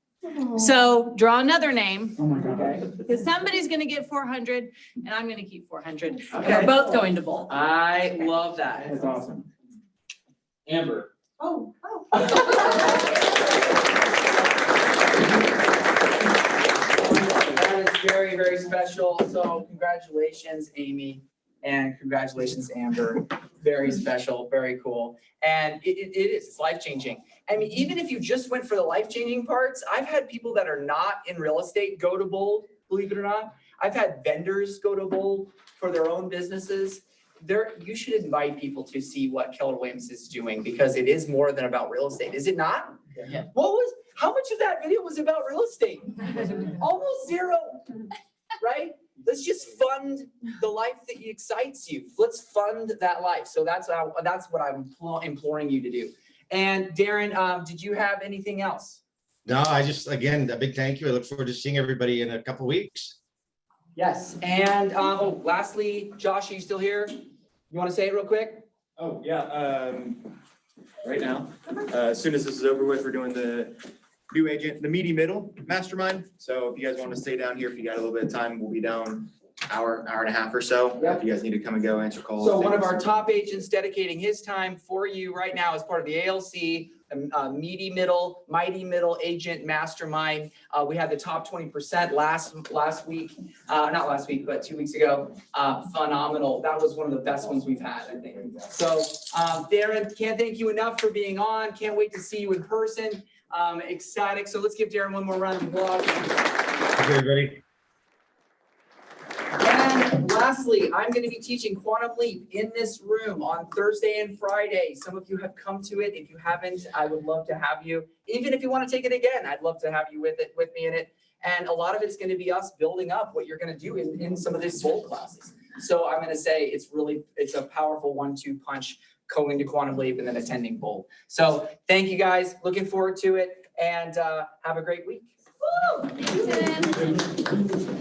So draw another name. Oh my God. Because somebody's gonna get 400 and I'm gonna keep 400. Okay. We're both going to Bold. I love that. That's awesome. Amber. Oh. That is very, very special. So congratulations, Amy, and congratulations, Amber. Very special, very cool. And it's life-changing. I mean, even if you just went for the life-changing parts, I've had people that are not in real estate go to Bold, believe it or not. I've had vendors go to Bold for their own businesses. You should invite people to see what Keller Williams is doing because it is more than about real estate, is it not? Yeah. How much of that video was about real estate? Almost zero, right? Let's just fund the life that excites you. Let's fund that life. So that's what I'm imploring you to do. And Darren, did you have anything else? No, again, a big thank you. I look forward to seeing everybody in a couple weeks. Yes. And lastly, Josh, are you still here? You want to say it real quick? Oh, yeah. Right now, as soon as this is over with, we're doing the new agent, the meaty middle mastermind. So if you guys want to stay down here, if you got a little bit of time, we'll be down hour and a half or so. Yep. If you guys need to come and go answer calls. So one of our top agents dedicating his time for you right now as part of the ALC, Meaty Middle, Mighty Middle Agent Mastermind. We had the top 20% last week, not last week, but 2 weeks ago. Phenomenal. That was one of the best ones we've had, I think. So Darren, can't thank you enough for being on. Can't wait to see you in person. Ecstatic. So let's give Darren one more round of applause. Thank you, everybody. And lastly, I'm going to be teaching Quantum Leap in this room on Thursday and Friday. Some of you have come to it. If you haven't, I would love to have you. Even if you want to take it again, I'd love to have you with me in it. And a lot of it's going to be us building up what you're going to do in some of these Bold classes. So I'm going to say it's a powerful 1-2 punch going to Quantum Leap and then attending Bold. So thank you guys. Looking forward to it and have a great week. Woo! Thanks, Jen.